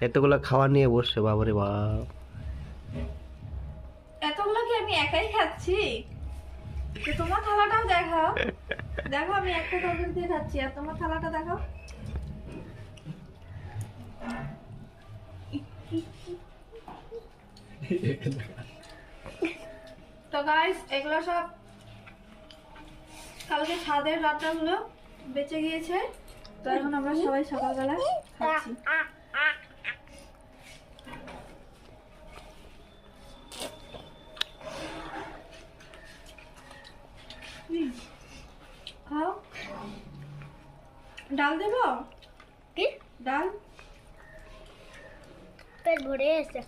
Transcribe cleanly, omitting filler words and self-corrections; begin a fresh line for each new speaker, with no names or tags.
এতগুলো খাওয়া নিয়ে বসছে, বাবারে বাপ।
এতগুলো কি আমি একাই খাচ্ছি? তো তোমার থালাটাও দেখাও। দেখো আমি একটা তরকারি দিয়ে খাচ্ছি, আর তোমার থালাটা দেখাও। তো গাইস, এগুলো সব কালকে ছাদের রান্নাগুলো বেঁচে গিয়েছে, তো এখন আমরা সবাই সকালবেলা খাচ্ছি। খাও। ডাল দেবো?
কি
ডাল
পেট ভরে আছে।